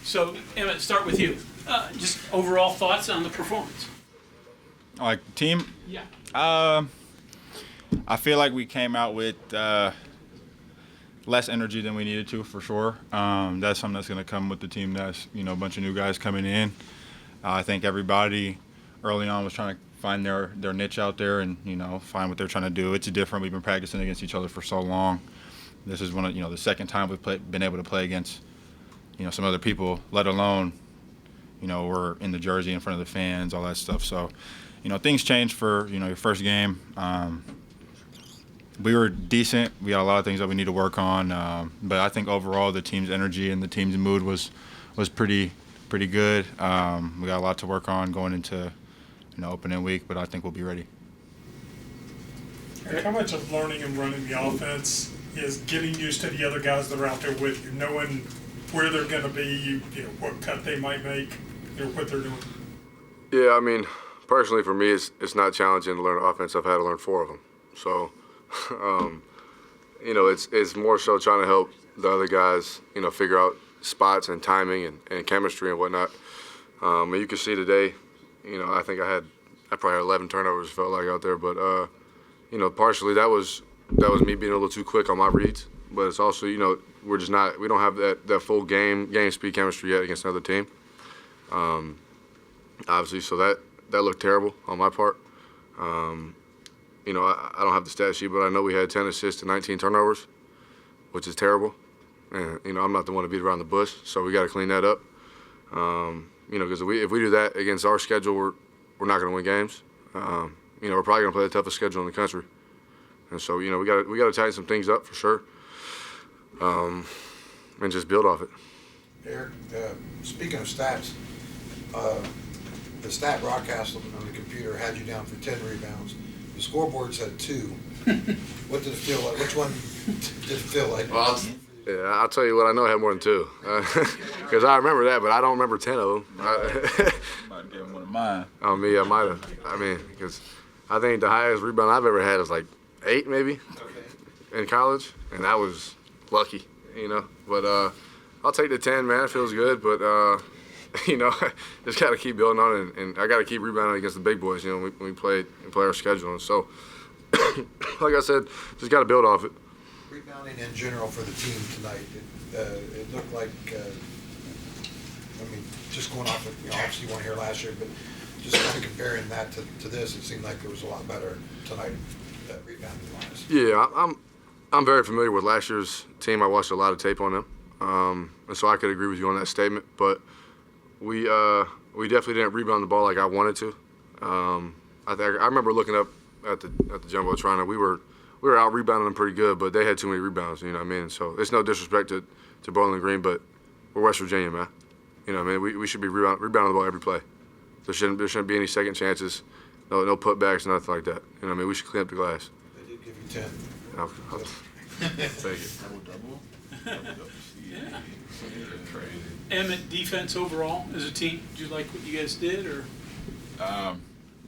So, Emmitt, start with you. Just overall thoughts on the performance. Like team? Yeah. I feel like we came out with less energy than we needed to, for sure. That's something that's going to come with the team. That's a bunch of new guys coming in. I think everybody early on was trying to find their niche out there and find what they're trying to do. It's different. We've been practicing against each other for so long. This is one of the second time we've been able to play against some other people, let alone we're in the jersey in front of the fans, all that stuff. So things change for your first game. We were decent. We got a lot of things that we need to work on, but I think overall the team's energy and the team's mood was pretty good. We got a lot to work on going into opening week, but I think we'll be ready. Eric, how much of learning and running the offense is getting used to the other guys that are out there with you, knowing where they're going to be, what cut they might make, what they're doing? Yeah, I mean, personally for me, it's not challenging to learn offense. I've had to learn 4 of them. So, it's more so trying to help the other guys, figure out spots and timing and chemistry and whatnot. And you can see today, I think I probably had 11 turnovers, felt like, out there. But, partially that was me being a little too quick on my reads. But it's also, we don't have that full game speed chemistry yet against another team. Obviously, so that looked terrible on my part. I don't have the stat sheet, but I know we had 10 assists and 19 turnovers, which is terrible. And, I'm not the one to beat around the bush, so we got to clean that up. Because if we do that against our schedule, we're not going to win games. We're probably going to play the toughest schedule in the country. And so, we got to tighten some things up for sure, and just build off it. Eric, speaking of stats, the stat broadcast on the computer had you down for 10 rebounds. The scoreboard said 2. What did it feel like? Which one did it feel like? Well, I'll tell you what, I know I had more than 2. Because I remember that, but I don't remember 10 of them. Might give him one of mine. Oh, me, I might have. Because I think the highest rebound I've ever had is like 8 maybe in college, and that was lucky, But I'll take the 10, man. It feels good, but just got to keep building on it, and I got to keep rebounding against the big boys. When we play our schedule, and so like I said, just got to build off it. Rebounding in general for the team tonight, it looked like. Just going off of obviously you weren't here last year, but just kind of comparing that to this, it seemed like it was a lot better tonight. Rebounding wise. Yeah, I'm very familiar with last year's team. I watched a lot of tape on them, and so I could agree with you on that statement. But we definitely didn't rebound the ball like I wanted to. I remember looking up at the jumbotron, and we were out rebounding them pretty good, but they had too many rebounds. You know what I mean? So it's no disrespect to Bowling Green, but we're West Virginia, man. We should be rebounding the ball every play. There shouldn't be any second chances, no putbacks, nothing like that. We should clean up the glass. They did give you 10. I'll take it. Double. Yeah. Emmitt, defense overall as a team, did you like what you guys did, or?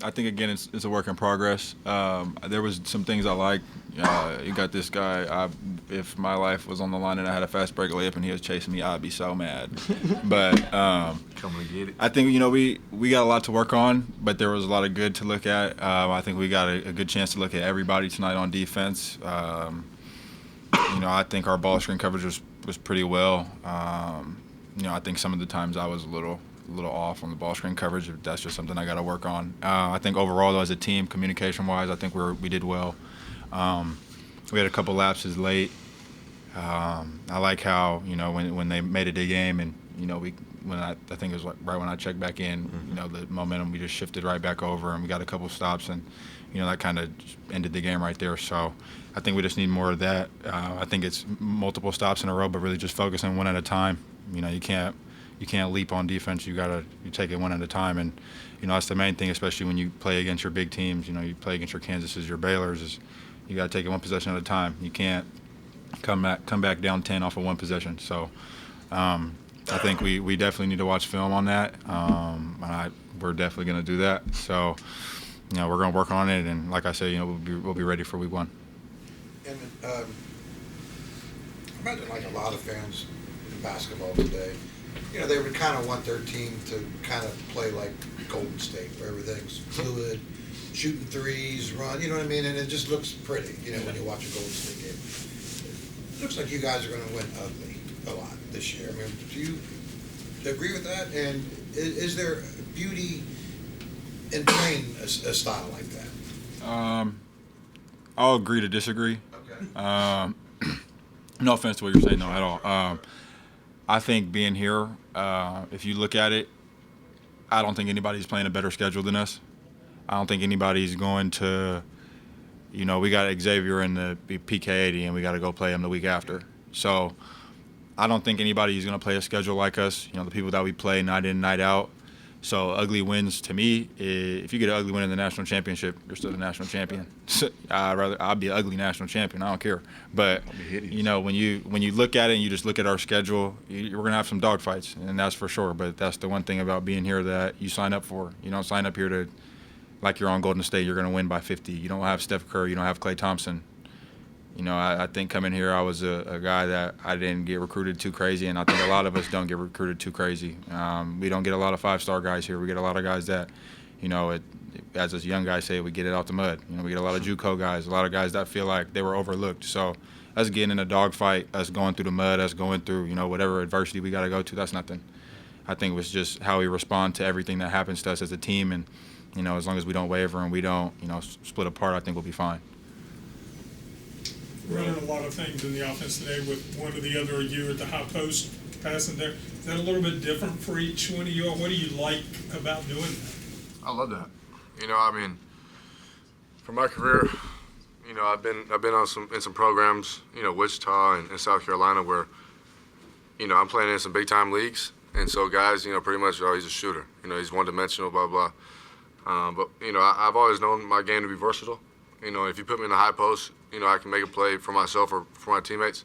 I think again it's a work in progress. There was some things I liked. You got this guy. If my life was on the line and I had a fast break layup and he was chasing me, I'd be so mad. But Come and get it. I think we got a lot to work on, but there was a lot of good to look at. I think we got a good chance to look at everybody tonight on defense. I think our ball screen coverage was pretty well. I think some of the times I was a little off on the ball screen coverage. That's just something I got to work on. I think overall, though, as a team, communication-wise, I think we did well. We had a couple lapses late. I like how when they made it a game, and I think it was right when I checked back in, the momentum, we just shifted right back over, and we got a couple stops, and that kind of ended the game right there. So I think we just need more of that. I think it's multiple stops in a row, but really just focusing one at a time. You can't leap on defense. You take it one at a time, and that's the main thing, especially when you play against your big teams. You play against your Kansases, your Baylors. Is you got to take it one possession at a time. You can't come back down 10 off of one possession. So I think we definitely need to watch film on that. We're definitely going to do that. So we're going to work on it, and like I said, we'll be ready for week 1. And I imagine like a lot of fans in basketball today, you know, they would kind of want their team to kind of play like Golden State, where everything's fluid, shooting threes, run, you know what I mean? And it just looks pretty, you know, when you watch a Golden State game. It looks like you guys are going to win ugly a lot this year. I mean, do you agree with that? And is there beauty in playing a style like that? I'll agree to disagree. Okay. No offense to what you're saying, no, at all. I think being here, if you look at it, I don't think anybody's playing a better schedule than us. I don't think anybody's going to, you know, we got Xavier in the PK80 and we got to go play him the week after. So I don't think anybody's going to play a schedule like us, you know, the people that we play night in, night out. So ugly wins to me, if you get an ugly win in the national championship, you're still the national champion. I'll be an ugly national champion. I don't care. But you know, when you look at it and you just look at our schedule, we're gonna have some dogfights, and that's for sure. But that's the one thing about being here that you sign up for. You don't sign up here to like you're on Golden State. You're gonna win by 50. You don't have Steph Curry. You don't have Klay Thompson. You know, I think coming here, I was a guy that I didn't get recruited too crazy, and I think a lot of us don't get recruited too crazy. We don't get a lot of 5-star guys here. We get a lot of guys that, you know, as us young guys say, we get it out the mud. You know, we get a lot of JUCO guys, a lot of guys that feel like they were overlooked. So us getting in a dogfight, us going through the mud, us going through, you know, whatever adversity we got to go to, that's nothing. I think it was just how we respond to everything that happens to us as a team, and, you know, as long as we don't waver and we don't, you know, split apart, I think we'll be fine. Running a lot of things in the offense today with one or the other of you at the high post passing there. Is that a little bit different for each one of you? What do you like about doing that? I love that. You know, I mean, for my career, you know, I've been on some programs, you know, Wichita and South Carolina, where, you know, I'm playing in some big time leagues, and so guys, you know, pretty much, oh, he's a shooter. You know, he's one dimensional, blah blah. But you know, I've always known my game to be versatile. You know, if you put me in the high post, you know, I can make a play for myself or for my teammates.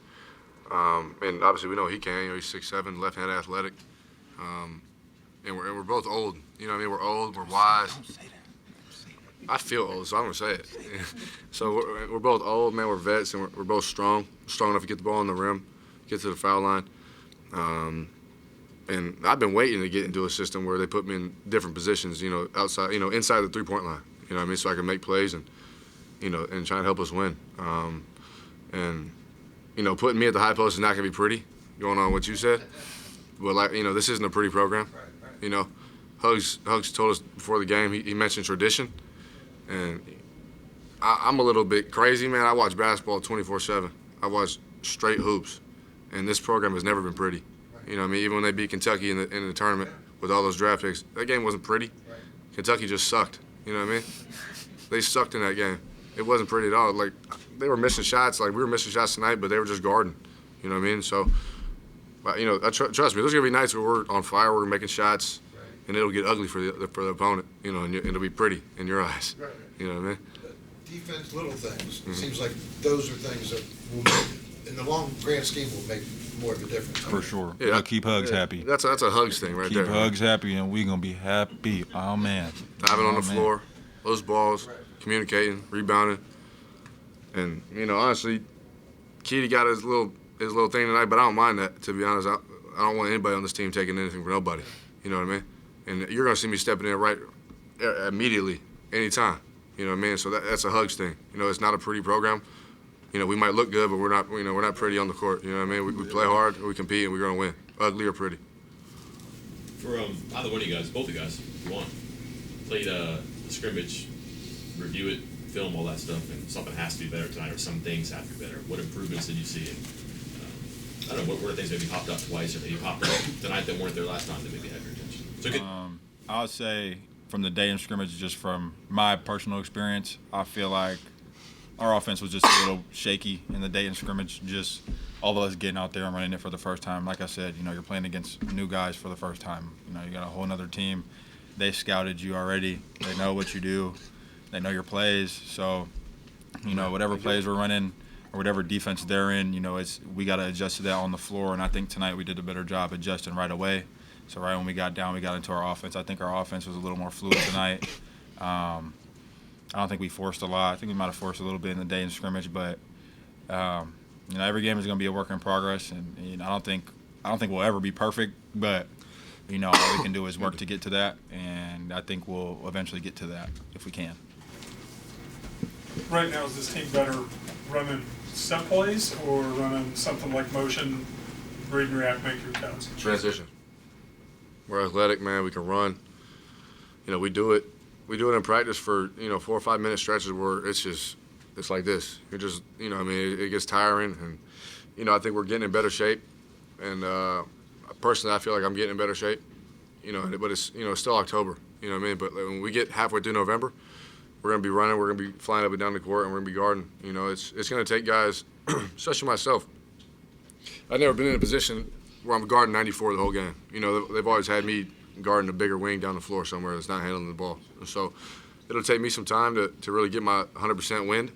And obviously we know he can. You know, he's 6'7", left-handed athletic. And we're both old. You know what I mean? We're old, we're wise. I feel old, so I'm going to say it. So we're both old, man. We're vets, and we're both strong enough to get the ball on the rim, get to the foul line. And I've been waiting to get into a system where they put me in different positions, you know, outside, you know, inside the three-point line. You know what I mean? So I can make plays and, you know, and try to help us win. And, you know, putting me at the high post is not going to be pretty, going on what you said. But, like, you know, this isn't a pretty program. You know, Hugs told us before the game, he mentioned tradition. And I'm a little bit crazy, man. I watch basketball 24/7. I watch straight hoops. And this program has never been pretty. You know what I mean? Even when they beat Kentucky in the tournament with all those draft picks, that game wasn't pretty. Kentucky just sucked. You know what I mean? They sucked in that game. It wasn't pretty at all. Like, they were missing shots. Like, we were missing shots tonight, but they were just guarding. You know what I mean? So, you know, trust me, there's going to be nights where we're on fire, we're making shots, and it'll get ugly for the opponent, you know, and it'll be pretty in your eyes. You know what I mean? Defense, little things. It seems like those are things that will make, in the long grand scheme, will make more of a difference. For sure. Yeah. We'll keep Hugs happy. That's a Hugs thing right there. Keep Hugs happy, and we're going to be happy. Oh, man. Diving on the floor, those balls, communicating, rebounding. And, you know, honestly, Keedy got his little thing tonight, but I don't mind that, to be honest. I don't want anybody on this team taking anything from nobody. You know what I mean? And you're going to see me stepping in right immediately, anytime. You know what I mean? So that's a Hugs thing. You know, it's not a pretty program. You know, we might look good, but we're not, you know, we're not pretty on the court. You know what I mean? We play hard, we compete, and we're going to win, ugly or pretty. For either one of you guys, both of you guys, if you want, played a scrimmage, review it, film all that stuff, and something has to be better tonight, or some things have to be better. What improvements did you see? And, I don't know, what were things maybe popped up twice, or maybe popped up tonight that weren't there last time that maybe had your attention? So I would say from the day in scrimmage, just from my personal experience, I feel like our offense was just a little shaky in the day in scrimmage. Just all of us getting out there and running it for the first time. Like I said, you know, you're playing against new guys for the first time. You know, you got a whole other team. They scouted you already. They know what you do. They know your plays. So, you know, whatever plays we're running or whatever defense they're in, you know, we got to adjust to that on the floor. And I think tonight we did a better job adjusting right away. So right when we got down, we got into our offense. I think our offense was a little more fluid tonight. I don't think we forced a lot. I think we might have forced a little bit in the day in scrimmage, but you know, every game is going to be a work in progress, and you know, I don't think I don't think we'll ever be perfect, but you know, all we can do is work to get to that, and I think we'll eventually get to that if we can. Right now, is this team better running set plays or running something like motion, read and react, make your cuts? Transition. We're athletic, man. We can run. You know, we do it in practice for, 4 or 5 minute stretches where it's like this. You're just, it gets tiring. And, I think we're getting in better shape. And personally, I feel like I'm getting in better shape. But it's, it's still October. You know what I mean? But when we get halfway through November, we're going to be running. We're going to be flying up and down the court, and we're going to be guarding. It's going to take guys, especially myself. I've never been in a position where I'm guarding 94 the whole game. They've always had me guarding a bigger wing down the floor somewhere that's not handling the ball. And so it'll take me some time to really get my 100% wind.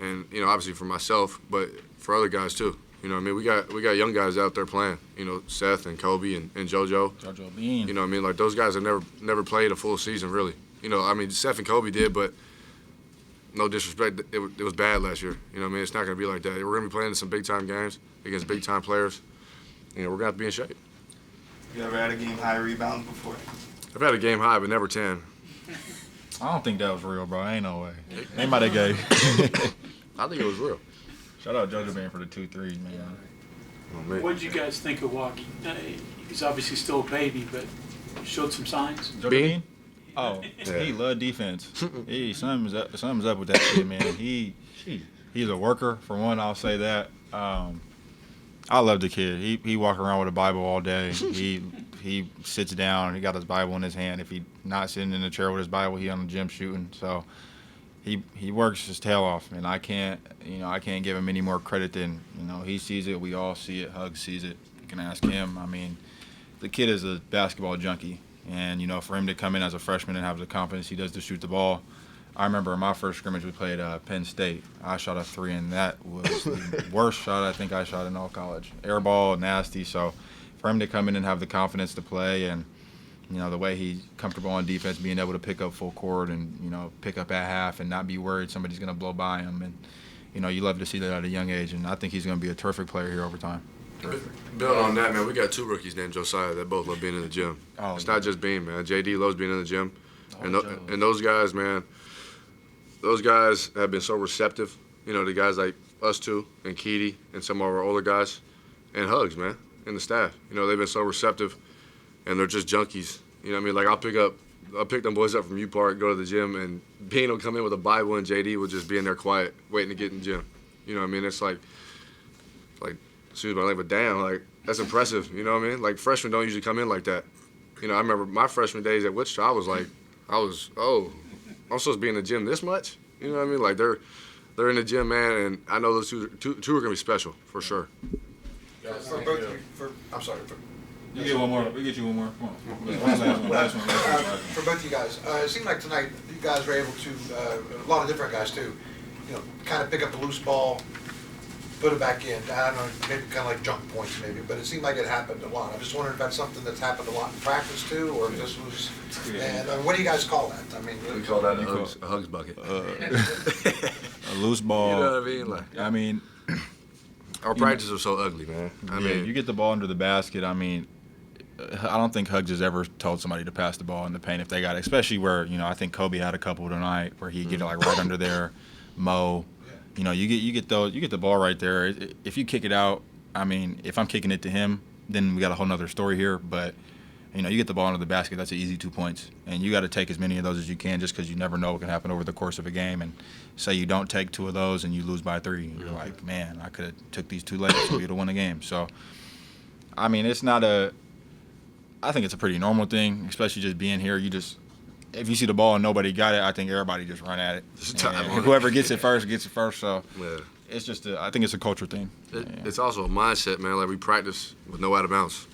And, obviously for myself, but for other guys too. We got young guys out there playing. Seth and Kobe and JoJo. JoJo Bean. Like those guys have never played a full season really. Seth and Kobe did, but no disrespect, it was bad last year. It's not going to be like that. We're going to be playing in some big-time games against big-time players. We're going to have to be in shape. You ever had a game high rebound before? I've had a game high, but never 10. I don't think that was real, bro. Ain't no way. Ain't about that gay. I think it was real. Shout out JoJo Bean for the 2-3, man. Oh, man. What did you guys think of Walkie? He's obviously still a baby, but showed some signs. JoJo Bean? Bean? Oh, Yeah. he loved defense. Something's up with that kid, man. He's a worker, for one, I'll say that. I love the kid. He walk around with a Bible all day. He sits down and he got his Bible in his hand. If he not sitting in the chair with his Bible, he on the gym shooting. So he works his tail off, and I can't give him any more credit than he sees it. We all see it. Hugs sees it. You can ask him. The kid is a basketball junkie, and for him to come in as a freshman and have the confidence he does to shoot the ball. I remember in my first scrimmage we played Penn State. I shot a 3, and that was the worst shot I think I shot in all college. Air ball, nasty. So for him to come in and have the confidence to play, and the way he's comfortable on defense, being able to pick up full court and pick up at half and not be worried somebody's going to blow by him, and you love to see that at a young age, and I think he's going to be a terrific player here over time. Building on that, man, we got 2 rookies named Josiah that both love being in the gym. Oh, it's yeah. not just Bean, man. JD loves being in the gym, Oh, and those guys, man. Those guys have been so receptive, to guys like us two and Keedy and some of our older guys, and Hugs, man, and the staff. They've been so receptive, and they're just junkies. Like I'll pick them boys up from U Park, go to the gym, and Bean will come in with a Bible, and JD will just be in there quiet, waiting to get in the gym. It's like excuse my language, but damn, like that's impressive. Like freshmen don't usually come in like that. I remember my freshman days at Wichita, I was I'm supposed to be in the gym this much? Like they're in the gym, man, and I know those two are gonna be special for sure. For both of you, I'm sorry. You get one more. We get you one more. Come on. Last one. For both of you guys, it seemed like tonight you guys were able to, a lot of different guys too, kind of pick up the loose ball, put it back in. I don't know, maybe kind of like jump points maybe, but it seemed like it happened a lot. I'm just wondering if that's something that's happened a lot in practice too, or if this was, and what do you guys call that? We call that a hugs bucket. A loose ball. You know what I mean? Our practices are so ugly, man. You get the ball under the basket. I don't think Hugs has ever told somebody to pass the ball in the paint if they got it, especially where, I think Kobe had a couple tonight where he'd get it like right under there. Mo, you get the ball right there. If you kick it out, if I'm kicking it to him, then we got a whole nother story here. But, you get the ball under the basket, that's an easy 2 points. And you got to take as many of those as you can just because you never know what can happen over the course of a game. And say you don't take 2 of those and you lose by 3. And you're like, man, I could have took these 2 later so we'd have won the game. So, it's not I think it's a pretty normal thing, especially just being here. If you see the ball and nobody got it, I think everybody just run at it. And whoever gets it first gets it first. So Yeah. it's just I think it's a culture thing. It's also a mindset, man. Like we practice with no out of bounds.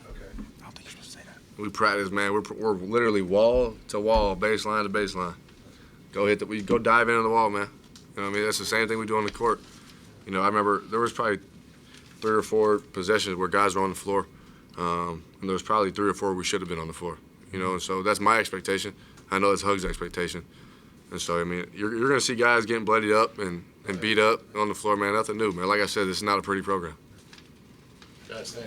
Okay. I don't think you're supposed to say that. We practice, man. We're literally wall to wall, baseline to baseline. We go dive into the wall, man. That's the same thing we do on the court. I remember there was probably 3 or 4 possessions where guys were on the floor, and there was probably 3 or 4 we should have been on the floor. And so that's my expectation. I know that's Hug's expectation. And so, you're going to see guys getting bloodied up and beat up on the floor, man. Nothing new, man. Like I said, this is not a pretty program. Guys, thank